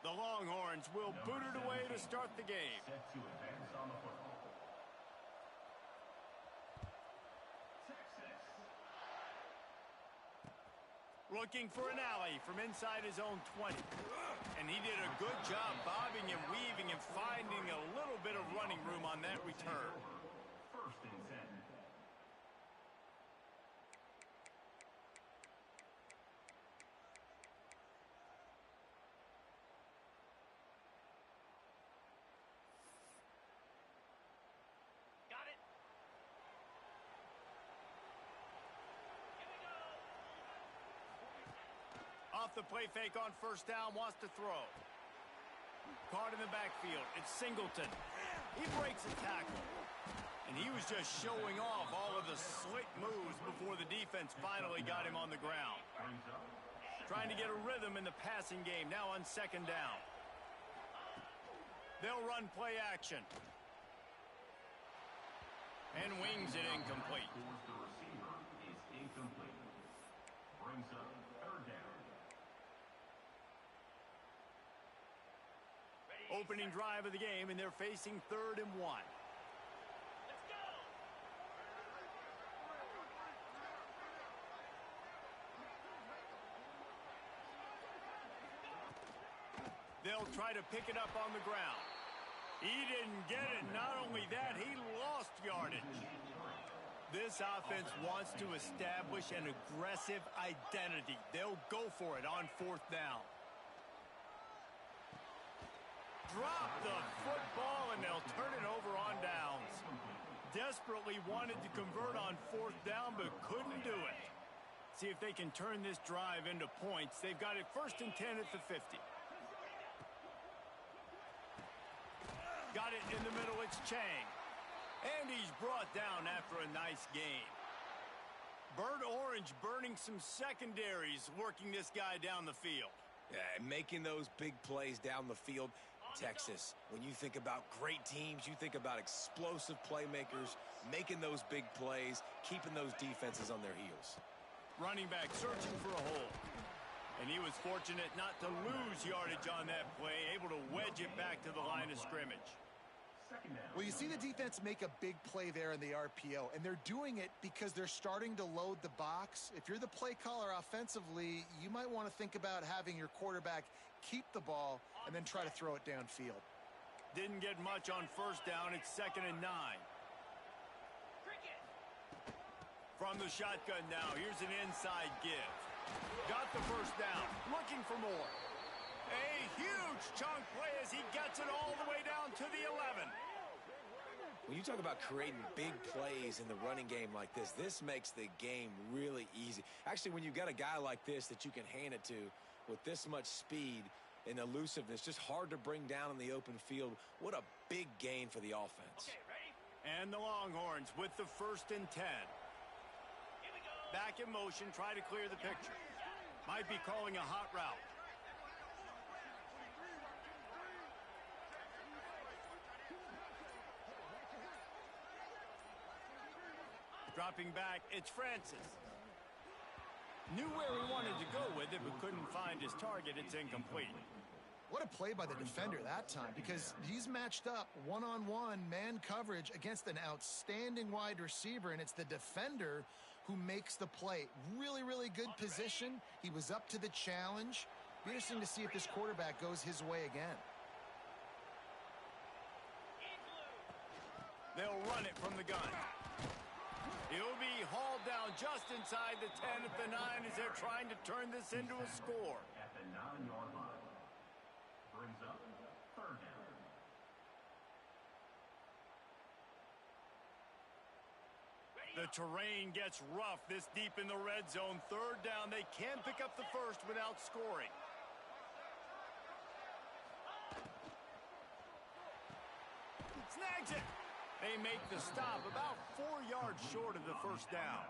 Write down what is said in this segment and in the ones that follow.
The Longhorns will boot it away to start the game. Set to advance on the football. Texas. Looking for an alley from inside his own 20. And he did a good job bobbing and weaving and finding a little bit of running room on that return. First and 10. Got it. Here we go. Off the play fake on first down, wants to throw. Caught in the backfield. It's Singleton. He breaks a tackle. And he was just showing off all of the slick moves before the defense finally got him on the ground. Trying to get a rhythm in the passing game, now on second down. They'll run play action. And wings it incomplete. The receiver is incomplete. Brings up third down. Opening drive of the game, and they're facing 3rd and 1. Let's go. They'll try to pick it up on the ground. He didn't get it. Not only that, he lost yardage. This offense wants to establish an aggressive identity. They'll go for it on 4th down. Drop the football, and they'll turn it over on downs. Desperately wanted to convert on 4th down, but couldn't do it. See if they can turn this drive into points. They've got it 1st and 10 at the 50. Got it in the middle, it's Chang. And he's brought down after a nice gain. Burnt Orange burning some secondaries, working this guy down the field. Yeah, making those big plays down the field. Texas, when you think about great teams, you think about explosive playmakers, making those big plays, keeping those defenses on their heels. Running back searching for a hole. And he was fortunate not to lose yardage on that play, able to wedge it back to the line of scrimmage. Well, you see the defense make a big play there in the RPO, and they're doing it because they're starting to load the box. If you're the play caller offensively, you might want to think about having your quarterback keep the ball and then try to throw it downfield. Didn't get much on 1st down. It's 2nd and 9. Cricket. From the shotgun now, here's an inside give. Got the 1st down, looking for more. A huge chunk play as he gets it all the way down to the 11. When you talk about creating big plays in the running game like this makes the game really easy. Actually, when you've got a guy like this that you can hand it to with this much speed and elusiveness, just hard to bring down in the open field, what a big gain for the offense. Okay, ready? And the Longhorns with the 1st and 10. Here we go. Back in motion, try to clear the picture. Might be calling a hot route. Dropping back, it's Francis. Knew where he wanted to go with it, but couldn't find his target. It's incomplete. What a play by the defender that time, because he's matched up one-on-one man coverage against an outstanding wide receiver, and it's the defender who makes the play. Really, really good position. He was up to the challenge. Be interesting to see if this quarterback goes his way again. They'll run it from the gun. He'll be hauled down just inside the 10 at the 9 as they're trying to turn this into a score. At the 9-yard line. Brings up third down. The terrain gets rough this deep in the red zone. 3rd down. They can pick up the 1st without scoring. Snags it. They make the stop about 4 yards short of the 1st down.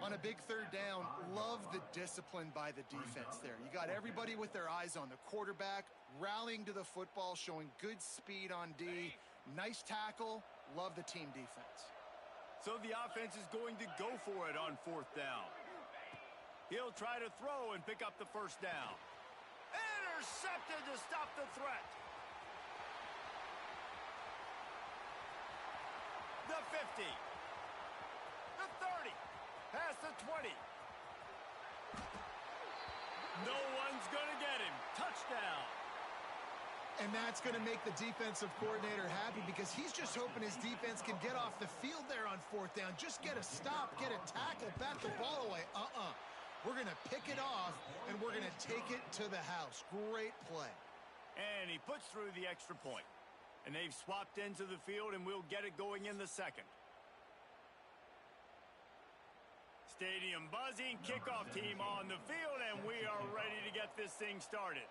On a big 3rd down, love the discipline by the defense there. You got everybody with their eyes on the quarterback, rallying to the football, showing good speed on D. Nice tackle. Love the team defense. So the offense is going to go for it on 4th down. He'll try to throw and pick up the 1st down. Intercepted to stop the threat. The 50. The 30. Past the 20. No one's going to get him. Touchdown. And that's going to make the defensive coordinator happy because he's just hoping his defense can get off the field there on fourth down. Just get a stop, get a tackle, bat the ball away. We're going to pick it off, and we're going to take it to the house. Great play. And he puts through the extra point. And they've swapped into the field, and we'll get it going in the second. Stadium buzzing, kickoff team on the field, and we are ready to get this thing started.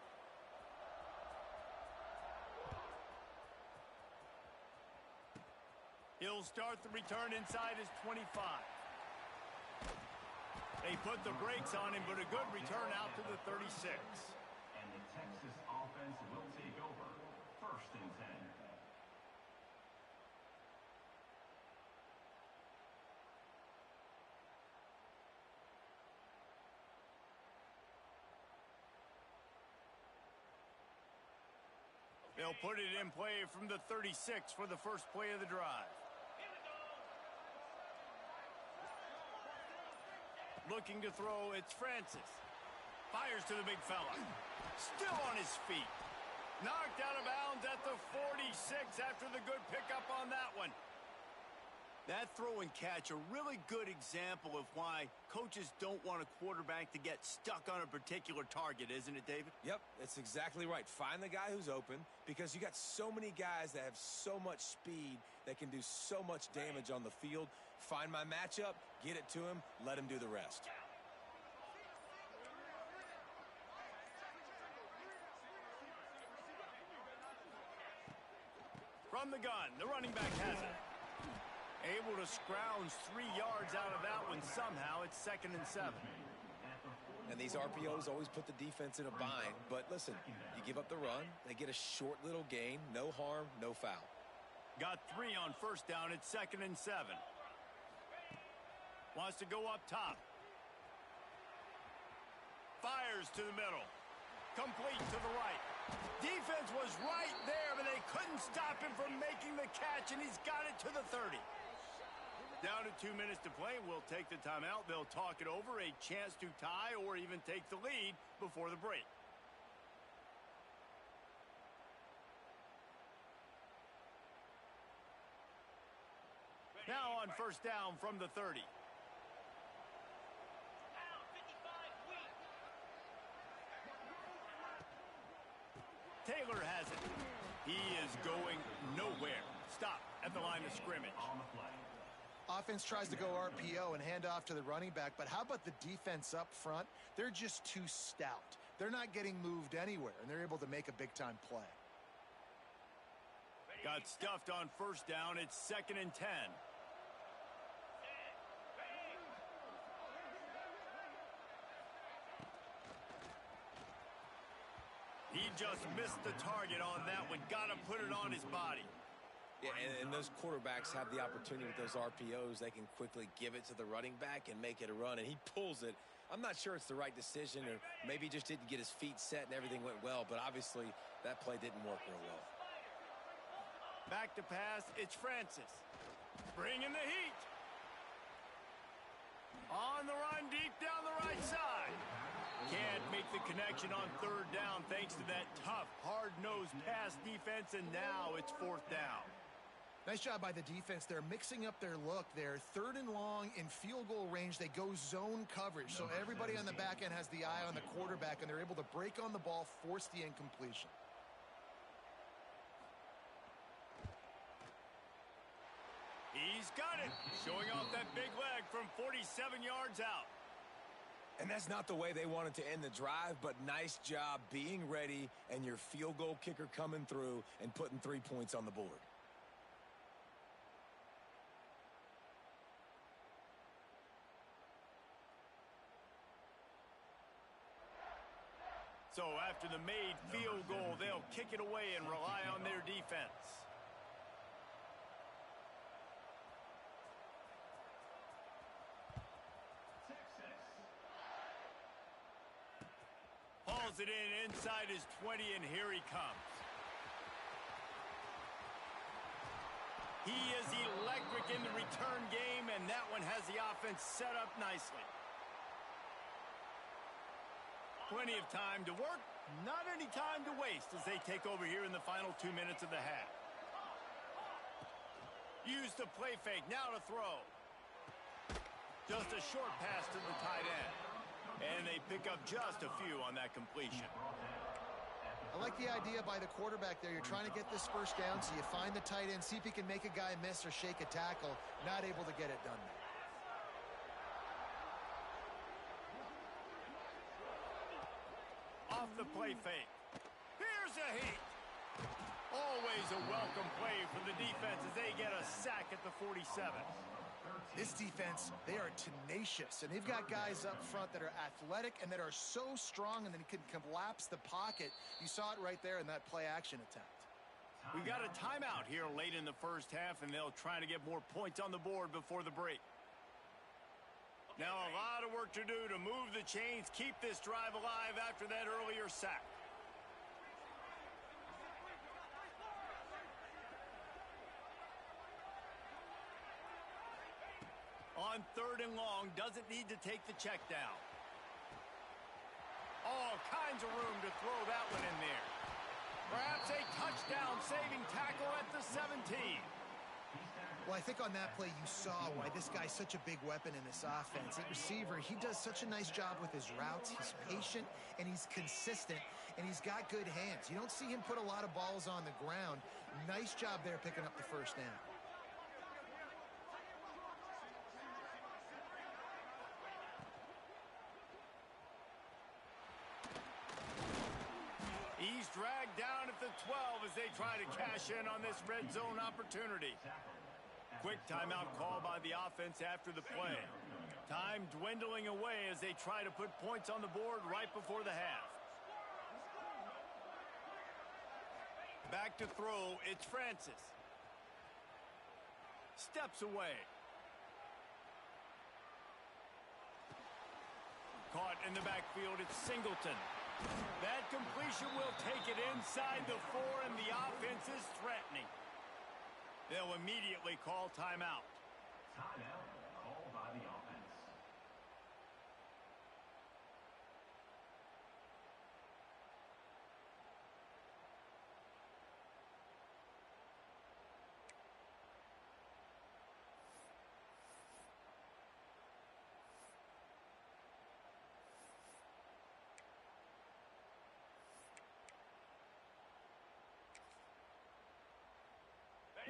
He'll start the return inside his 25. They put the brakes on him, but a good return out to the 36. And the Texas offense will take over. 1st and 10. They'll put it in play from the 36 for the first play of the drive. Looking to throw, it's Francis. Fires to the big fella. Still on his feet. Knocked out of bounds at the 46 after the good pickup on that one. That throw and catch, a really good example of why coaches don't want a quarterback to get stuck on a particular target, isn't it, David? Yep, that's exactly right. Find the guy who's open because you got so many guys that have so much speed that can do so much damage on the field. Find my matchup, get it to him, let him do the rest. From the gun, the running back has it. Able to scrounge 3 yards out of that one somehow. It's 2nd and 7. And these RPOs always put the defense in a bind. But listen, you give up the run, they get a short little gain, no harm, no foul. Got 3 on first down. It's 2nd and 7. Wants to go up top. Fires to the middle. Complete to the right. Defense was right there, but they couldn't stop him from making the catch, and he's got it to the 30. Down to 2 minutes to play. We'll take the timeout. They'll talk it over. A chance to tie or even take the lead before the break. Now on first down from the 30. Taylor has it. He is going nowhere. Stop at the line of scrimmage. On the play. Offense tries to go RPO and hand off to the running back, but how about the defense up front? They're just too stout. They're not getting moved anywhere, and they're able to make a big-time play. Got stuffed on first down. It's 2nd and 10. He just missed the target on that one. Got to put it on his body. Yeah, and those quarterbacks have the opportunity with those RPOs. They can quickly give it to the running back and make it a run, and he pulls it. I'm not sure it's the right decision, or maybe he just didn't get his feet set and everything went well, but obviously that play didn't work real well. Back to pass, it's Francis. Bringing the heat. On the run, deep down the right side. Can't make the connection on third down thanks to that tough, hard-nosed pass defense, and now it's 4th down. Nice job by the defense. They're mixing up their look there. 3rd and long in field goal range. They go zone coverage. So everybody on the back end has the eye on the quarterback, and they're able to break on the ball, force the incompletion. He's got it. Showing off that big leg from 47 yards out. And that's not the way they wanted to end the drive, but nice job being ready and your field goal kicker coming through and putting 3 points on the board. So after the made field goal, they'll kick it away and rely on their defense. Hauls it in inside his 20, and here he comes. He is electric in the return game, and that one has the offense set up nicely. Plenty of time to work, not any time to waste as they take over here in the final 2 minutes of the half. Use the play fake, now to throw. Just a short pass to the tight end. And they pick up just a few on that completion. I like the idea by the quarterback there. You're trying to get this first down, so you find the tight end, see if he can make a guy miss or shake a tackle. Not able to get it done there. Off the play fake. Here's a heat. Always a welcome play for the defense as they get a sack at the 47. This defense, they are tenacious, and they've got guys up front that are athletic and that are so strong and then can collapse the pocket. You saw it right there in that play-action attempt. We got a timeout here late in the first half, and they'll try to get more points on the board before the break. Now a lot of work to do to move the chains, keep this drive alive after that earlier sack. On 3rd and long, doesn't need to take the check down. All kinds of room to throw that one in there. Perhaps a touchdown-saving tackle at the 17. Well, I think on that play you saw why this guy's such a big weapon in this offense. At receiver, he does such a nice job with his routes. He's patient, and he's consistent, and he's got good hands. You don't see him put a lot of balls on the ground. Nice job there picking up the first down. He's dragged down at the 12 as they try to cash in on this red zone opportunity. Quick timeout call by the offense after the play. Time dwindling away as they try to put points on the board right before the half. Back to throw, it's Francis. Steps away. Caught in the backfield, it's Singleton. That completion will take it inside the 4, and the offense is threatening. They'll immediately call timeout. Timeout called by the offense.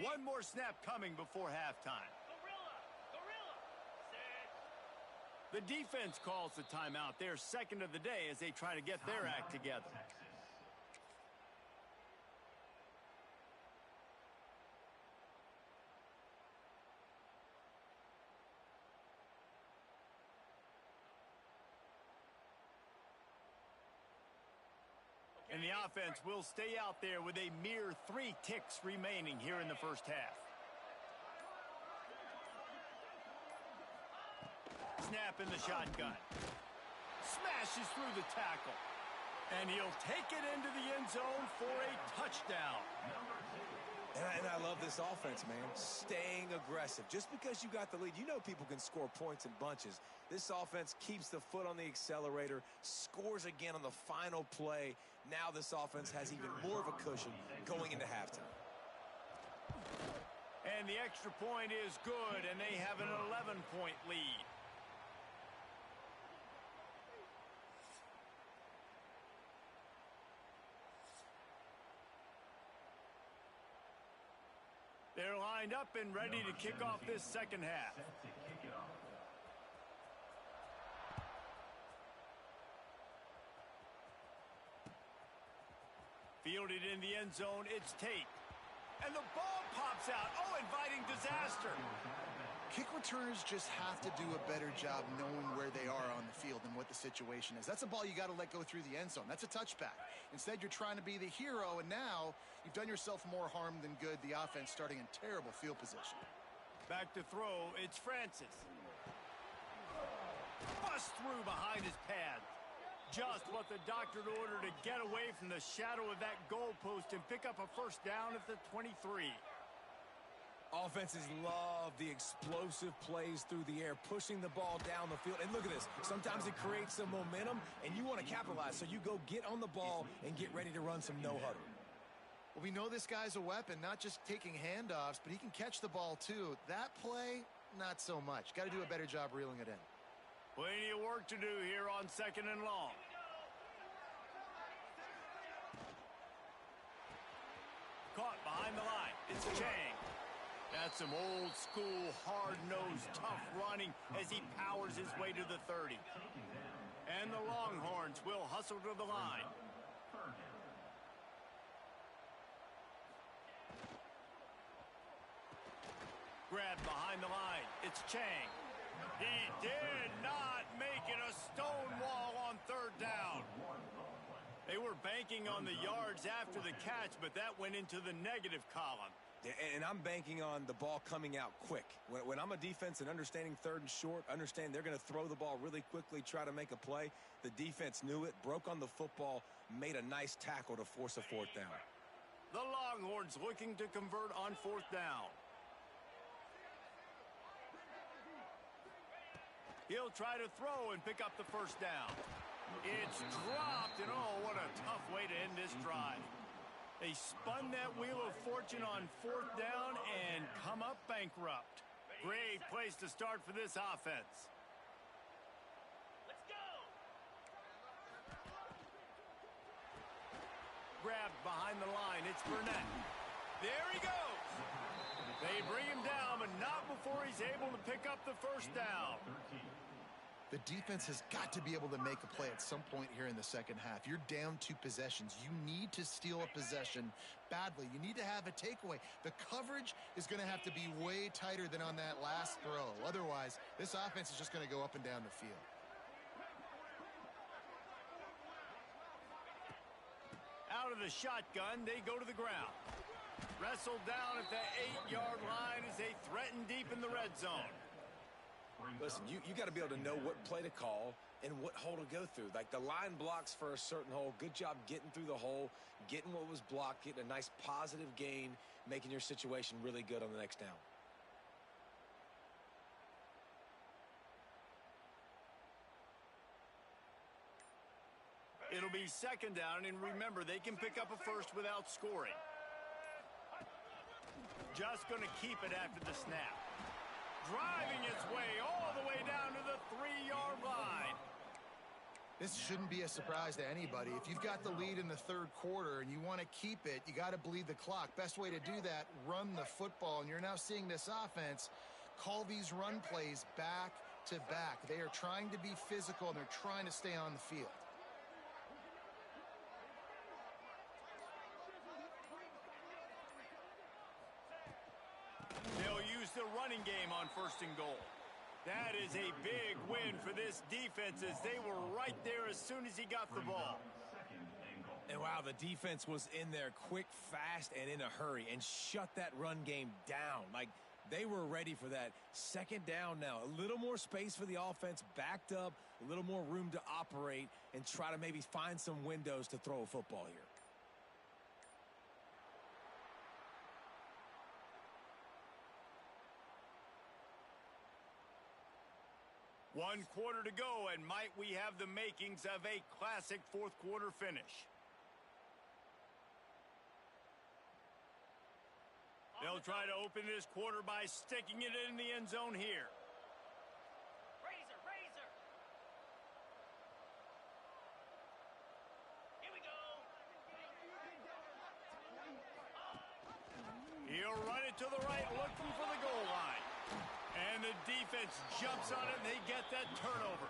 One more snap coming before halftime. Gorilla. Set. The defense calls the timeout, their second of the day, as they try to get their act together. Texas. And the offense will stay out there with a mere 3 ticks remaining here in the first half. Snap in the shotgun. Smashes through the tackle. And he'll take it into the end zone for a touchdown. And I love this offense, man. Staying aggressive. Just because you got the lead, you know people can score points in bunches. This offense keeps the foot on the accelerator, scores again on the final play. Now this offense has even more of a cushion going into halftime. And the extra point is good, and they have an 11-point lead. They're lined up and ready to kick off this second half. Set to kick it off. Fielded in the end zone, it's Tate. And the ball pops out. Oh, inviting disaster. Kick returners just have to do a better job knowing where they are on the field and what the situation is. That's a ball you got to let go through the end zone. That's a touchback. Instead, you're trying to be the hero, and now you've done yourself more harm than good. The offense starting in terrible field position. Back to throw, it's Francis. Bust through behind his pad. Just what the doctor ordered to get away from the shadow of that goalpost and pick up a first down at the 23. Offenses love the explosive plays through the air, pushing the ball down the field. And look at this. Sometimes it creates some momentum, and you want to capitalize. So you go get on the ball and get ready to run some no-huddle. Well, we know this guy's a weapon, not just taking handoffs, but he can catch the ball too. That play, not so much. Got to do a better job reeling it in. Plenty of work to do here on 2nd and long. Caught behind the line. It's Chang. That's some old-school, hard-nosed, tough running as he powers his way to the 30. And the Longhorns will hustle to the line. Grabbed behind the line. It's Chang. He did not make it a stone wall on 3rd down. They were banking on the yards after the catch, but that went into the negative column. And I'm banking on the ball coming out quick. When I'm a defense and understanding 3rd and short, understand they're going to throw the ball really quickly, try to make a play. The defense knew it, broke on the football, made a nice tackle to force a 4th down. The Longhorns looking to convert on 4th down. He'll try to throw and pick up the first down. It's dropped, and oh, what a tough way to end this drive. They spun that wheel of fortune on 4th down and come up bankrupt. Great place to start for this offense. Let's go. Grabbed behind the line. It's Burnett. There he goes. They bring him down, but not before he's able to pick up the first down. The defense has got to be able to make a play at some point here in the 2nd half. You're down 2 possessions. You need to steal a possession badly. You need to have a takeaway. The coverage is going to have to be way tighter than on that last throw. Otherwise, this offense is just going to go up and down the field. Out of the shotgun, they go to the ground. Wrestled down at the 8-yard line as they threaten deep in the red zone. Listen, you got to be able to know what play to call and what hole to go through. Like the line blocks for a certain hole. Good job getting through the hole, getting what was blocked, getting a nice positive gain, making your situation really good on the next down. It'll be 2nd down, and remember, they can pick up a first without scoring. Just going to keep it after the snap. Driving its way all the way down to the 3-yard line. This shouldn't be a surprise to anybody. If you've got the lead in the 3rd quarter and you want to keep it, you got to bleed the clock. Best way to do that, run the football. And you're now seeing this offense call these run plays back to back. They are trying to be physical, and they're trying to stay on the field. They'll use the running game on 1st and goal. That is a big win for this defense as they were right there as soon as he got the ball. And wow, the defense was in there quick, fast, and in a hurry and shut that run game down. Like they were ready for that. 2nd down now. A little more space for the offense, backed up, a little more room to operate and try to maybe find some windows to throw a football here. One quarter to go, and might we have the makings of a classic 4th quarter finish. They'll try to open this quarter by sticking it in the end zone here. Razor, razor. Here we go. He'll run it to the right, looking for the goal line. And the defense jumps on it, and they get that turnover.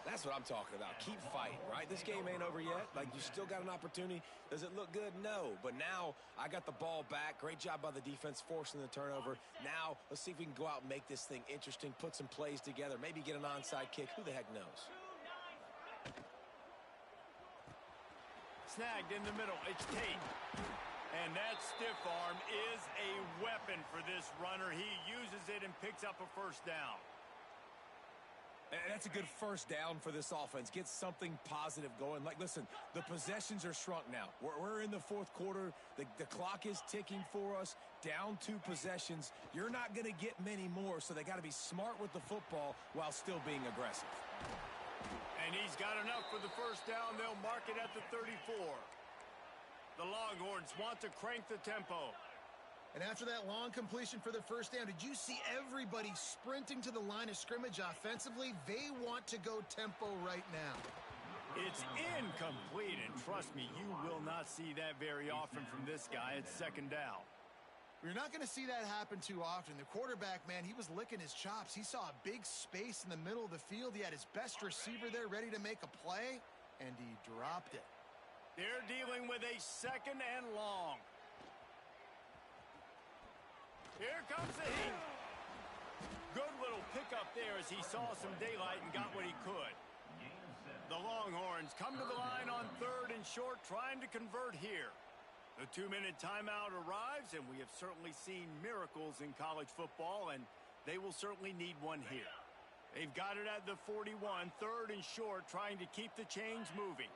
That's what I'm talking about. Keep fighting, right? This game ain't over yet. Like, you still got an opportunity. Does it look good? No. But now I got the ball back. Great job by the defense forcing the turnover. Now let's see if we can go out and make this thing interesting, put some plays together, maybe get an onside kick. Who the heck knows? Snagged in the middle. It's Tate. And that stiff arm is a weapon for this runner. He uses it and picks up a first down. And that's a good first down for this offense. Get something positive going. Like, listen, the possessions are shrunk now. We're in the fourth quarter. The clock is ticking for us. Down 2 possessions. You're not going to get many more, so they got to be smart with the football while still being aggressive. And he's got enough for the first down. They'll mark it at the 34. The Longhorns want to crank the tempo. And after that long completion for the first down, did you see everybody sprinting to the line of scrimmage offensively? They want to go tempo right now. It's incomplete, and trust me, you will not see that very often from this guy at second down. You're not going to see that happen too often. The quarterback, man, he was licking his chops. He saw a big space in the middle of the field. He had his best receiver there ready to make a play, and he dropped it. They're dealing with a second and long. Here comes the heat. Good little pickup there as he saw some daylight and got what he could. The Longhorns come to the line on 3rd and short, trying to convert here. The 2-minute timeout arrives, and we have certainly seen miracles in college football, and they will certainly need one here. They've got it at the 41, 3rd and short, trying to keep the chains moving.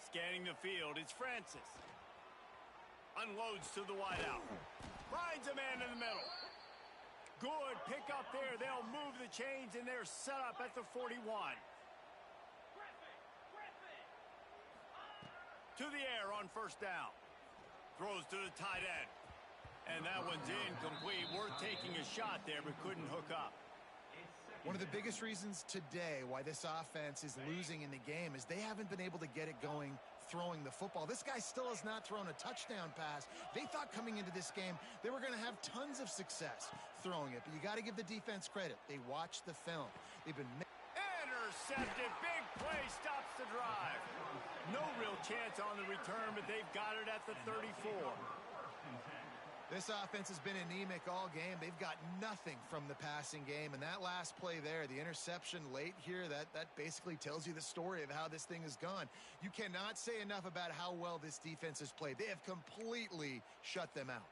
Scanning the field, it's Francis. Unloads to the wideout. Finds a man in the middle. Good pick up there. They'll move the chains, and they're set up at the 41. To the air on first down. Throws to the tight end. And that one's incomplete. Worth taking a shot there, but couldn't hook up. One of the biggest reasons today why this offense is losing in the game is they haven't been able to get it going throwing the football. This guy still has not thrown a touchdown pass. They thought coming into this game they were going to have tons of success throwing it, but you got to give the defense credit. They watched the film. They've been intercepted. Big play stops the drive. No real chance on the return, but they've got it at the 34. This offense has been anemic all game. They've got nothing from the passing game, and that last play there, the interception late here, that basically tells you the story of how this thing has gone. You cannot say enough about how well this defense has played. They have completely shut them out.